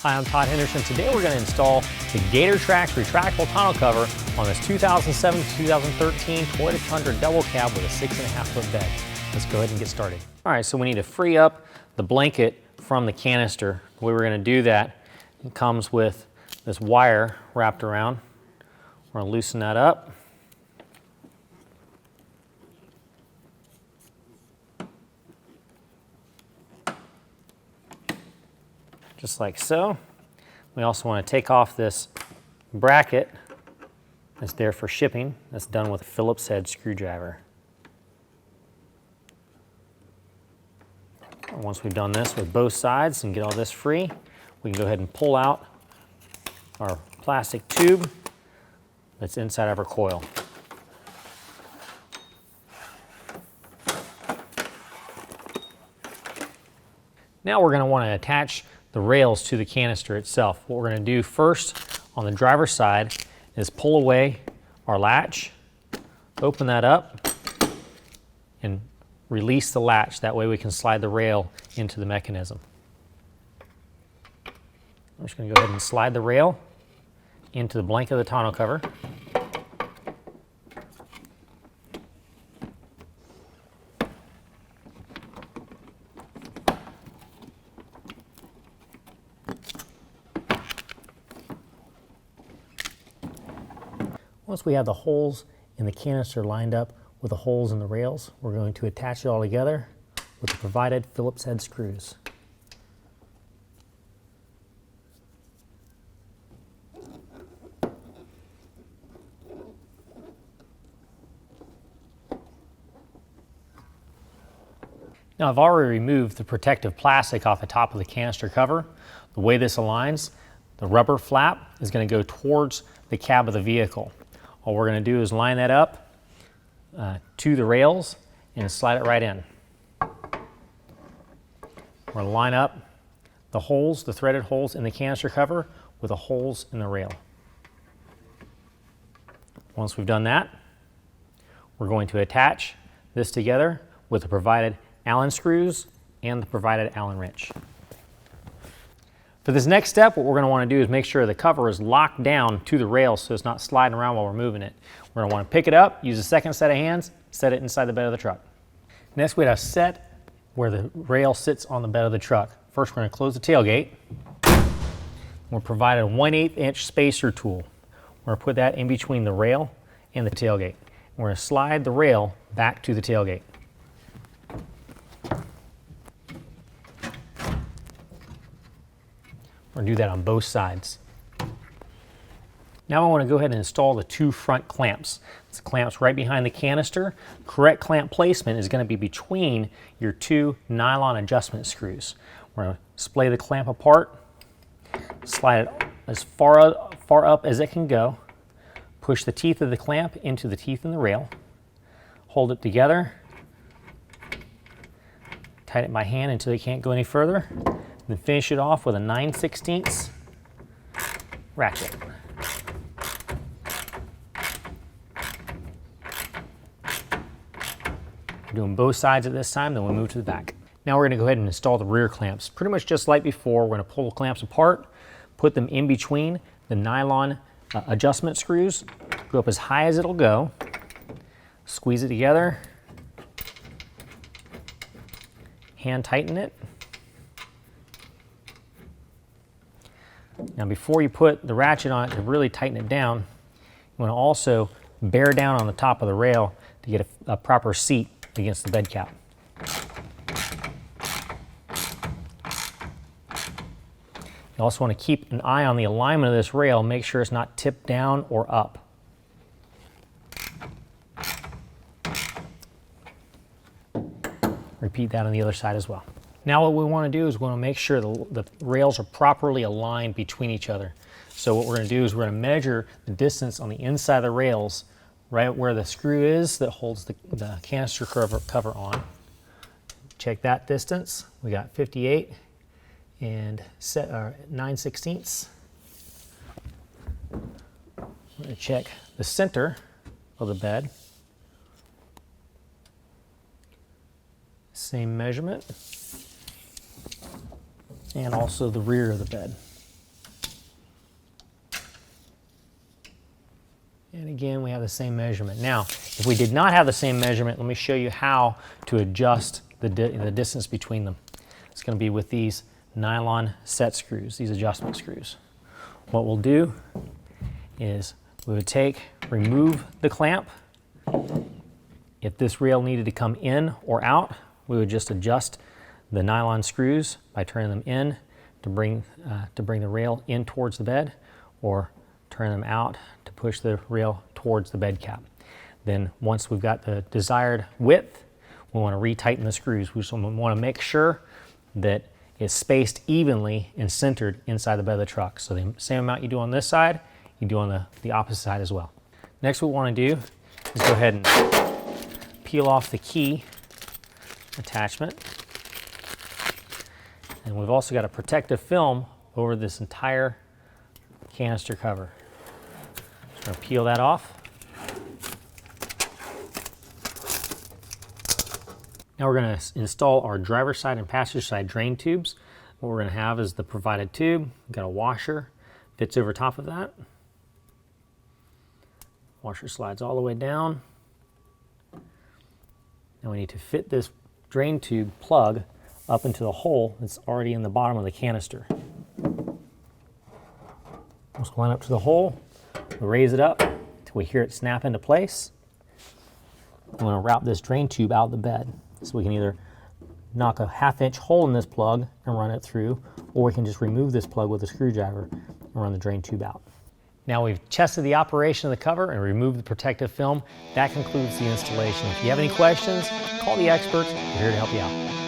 Hi, I'm Todd Henderson. Today we're going to install the GatorTrax retractable tonneau cover on this 2007 to 2013 Toyota Tundra double cab with a 6.5 foot bed. Let's go ahead and get started. All right, so we need to free up the blanket from the canister. The way we're going to do that, it comes with this wire wrapped around. We're going to loosen that up. Just like so. We also want to take off this bracket that's there for shipping. That's done with a Phillips head screwdriver. Once we've done this with both sides and get all this free, we can go ahead and pull out our plastic tube that's inside of our coil. Now we're going to want to attach the rails to the canister itself. What we're going to do first on the driver's side is pull away our latch, open that up, and release the latch. That way we can slide the rail into the mechanism. I'm just going to go ahead and slide the rail into the blanket of the tonneau cover. Once we have the holes in the canister lined up with the holes in the rails, we're going to attach it all together with the provided Phillips head screws. Now I've already removed the protective plastic off the top of the canister cover. The way this aligns, the rubber flap is going to go towards the cab of the vehicle. All we're going to do is line that up to the rails and slide it right in. We're going to line up the holes, the threaded holes in the canister cover with the holes in the rail. Once we've done that, we're going to attach this together with the provided Allen screws and the provided Allen wrench. For this next step, what we're going to want to do is make sure the cover is locked down to the rail so it's not sliding around while we're moving it. We're going to want to pick it up, use a second set of hands, set it inside the bed of the truck. Next, we have set where the rail sits on the bed of the truck. First, we're going to close the tailgate. We're provided a 1/8 inch spacer tool. We're going to put that in between the rail and the tailgate. We're going to slide the rail back to the tailgate. We're going to do that on both sides. Now I want to go ahead and install the two front clamps. It's clamps right behind the canister. Correct clamp placement is going to be between your two nylon adjustment screws. We're going to splay the clamp apart, slide it as far up as it can go, push the teeth of the clamp into the teeth in the rail, hold it together, tighten it by hand until it can't go any further. Then finish it off with a 9/16 ratchet. We're doing both sides at this time, then we'll move to the back. Now we're going to go ahead and install the rear clamps. Pretty much just like before, we're going to pull the clamps apart, put them in between the nylon adjustment screws, go up as high as it'll go, squeeze it together, hand tighten it. Now before you put the ratchet on it to really tighten it down, you want to also bear down on the top of the rail to get a proper seat against the bed cap. You also want to keep an eye on the alignment of this rail, make sure it's not tipped down or up. Repeat that on the other side as well. Now what we want to do is we want to make sure the rails are properly aligned between each other. So what we're going to do is we're going to measure the distance on the inside of the rails right where the screw is that holds the canister cover on. Check that distance. We got 58 and 9/16. I'm going to check the center of the bed. Same measurement. And also the rear of the bed. And again, we have the same measurement. Now, if we did not have the same measurement, let me show you how to adjust the distance between them. It's going to be with these nylon set screws, these adjustment screws. What we'll do is we would remove the clamp. If this rail needed to come in or out, we would just adjust the nylon screws by turning them in to bring the rail in towards the bed, or turn them out to push the rail towards the bed cap. Then once we've got the desired width, we want to retighten the screws. We just want to make sure that it's spaced evenly and centered inside the bed of the truck. So the same amount you do on this side, you do on the opposite side as well. Next, what we want to do is go ahead and peel off the key attachment. And we've also got a protective film over this entire canister cover. Just going to peel that off. Now we're going to install our driver's side and passenger side drain tubes. What we're going to have is the provided tube. We've got a washer, fits over top of that. Washer slides all the way down. Now we need to fit this drain tube plug up into the hole that's already in the bottom of the canister. We'll line up to the hole, we'll raise it up until we hear it snap into place. I'm going to route this drain tube out of the bed. So we can either knock a 1/2-inch hole in this plug and run it through, or we can just remove this plug with a screwdriver and run the drain tube out. Now we've tested the operation of the cover and removed the protective film. That concludes the installation. If you have any questions, call the experts. We're here to help you out.